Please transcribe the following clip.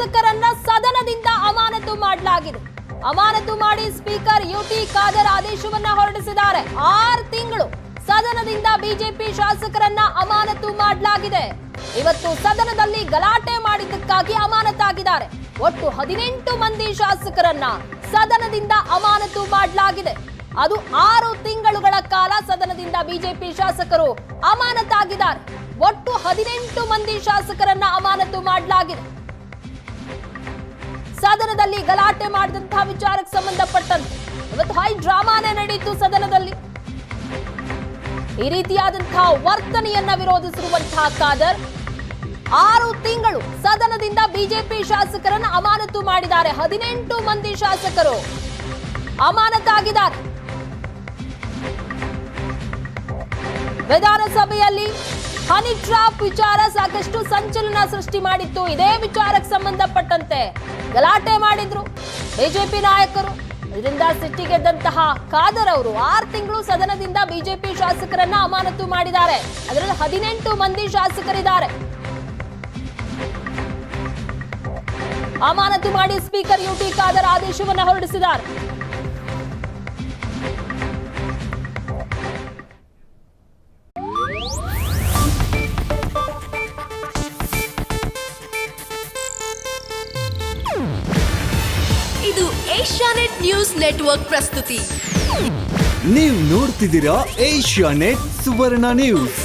ಶಾಸಕರನ್ನ ಸದನದಿಂದ ಅಮಾನತು ಮಾಡಲಾಗಿದೆ. ಅಮಾನತು ಮಾಡಿ ಸ್ಪೀಕರ್ ಯುಟಿ ಖಾದರ್ ಆದೇಶವನ್ನ ಹೊರಡಿಸಿದ್ದಾರೆ. 6 ತಿಂಗಳು ಸದನದಿಂದ ಬಿಜೆಪಿ ಶಾಸಕರನ್ನ ಅಮಾನತು ಮಾಡಲಾಗಿದೆ. ಇವತ್ತು ಸದನದಲ್ಲಿ ಗಲಾಟೆ ಮಾಡಿದ್ದಕ್ಕಾಗಿ ಅಮಾನತಾಗಿದ್ದಾರೆ. ಒಟ್ಟು 18 ಮಂದಿ ಶಾಸಕರನ್ನ ಸದನದಿಂದ ಅಮಾನತು ಮಾಡಲಾಗಿದೆ. ಅದು 6 ತಿಂಗಳುಗಳ ಕಾಲ ಸದನದಿಂದ ಬಿಜೆಪಿ ಶಾಸಕರು ಅಮಾನತಾಗಿದ್ದಾರೆ. ಒಟ್ಟು 18 ಮಂದಿ ಶಾಸಕರನ್ನ ಅಮಾನತು ಮಾಡಲಾಗಿದೆ. ಸದನದಲ್ಲಿ ಗಲಾಟೆ ಮಾಡಿದಂತಹ ವಿಚಾರಕ್ಕೆ ಸಂಬಂಧಪಟ್ಟಂತೆ ಇವತ್ತು ಹೈ ಡ್ರಾಮಾನೇ ನಡೆಯಿತು ಸದನದಲ್ಲಿ. ಈ ರೀತಿಯಾದಂತಹ ವರ್ತನೆಯನ್ನ ವಿರೋಧಿಸಿರುವಂತಹ ಖಾದರ್ 6 ತಿಂಗಳು ಸದನದಿಂದ ಬಿಜೆಪಿ ಶಾಸಕರನ್ನ ಅಮಾನತು ಮಾಡಿದ್ದಾರೆ. 18 ಮಂದಿ ಶಾಸಕರು ಅಮಾನತಾಗಿದ್ದಾರೆ. ವಿಧಾನಸಭೆಯಲ್ಲಿ ಹನಿ ಟ್ರಾಪ್ ವಿಚಾರ ಸಾಕಷ್ಟು ಸಂಚಲನ ಸೃಷ್ಟಿ ಮಾಡಿತ್ತು. ಇದೇ ವಿಚಾರಕ್ಕೆ ಸಂಬಂಧಪಟ್ಟಂತೆ ಗಲಾಟೆ ಮಾಡಿದ್ರು ಬಿಜೆಪಿ ನಾಯಕರು. ಇದರಿಂದ ಸಿಟ್ಟಿಗೆದ್ದಂತಹ ಖಾದರ್ ಅವರು 6 ತಿಂಗಳು ಸದನದಿಂದ ಬಿಜೆಪಿ ಶಾಸಕರನ್ನ ಅಮಾನತು ಮಾಡಿದ್ದಾರೆ. ಅದರಲ್ಲಿ 18 ಮಂದಿ ಶಾಸಕರಿದ್ದಾರೆ. ಅಮಾನತು ಮಾಡಿ ಸ್ಪೀಕರ್ ಯುಟಿ ಖಾದರ್ ಆದೇಶವನ್ನು ಹೊರಡಿಸಿದ್ದಾರೆ. ಇದು ಏಷ್ಯಾನೆಟ್ ನ್ಯೂಸ್ ನೆಟ್ವರ್ಕ್ ಪ್ರಸ್ತುತಿ. ನೀವು ನೋಡ್ತಿದ್ದೀರಾ ಏಷ್ಯಾನೆಟ್ ಸುವರ್ಣ ನ್ಯೂಸ್.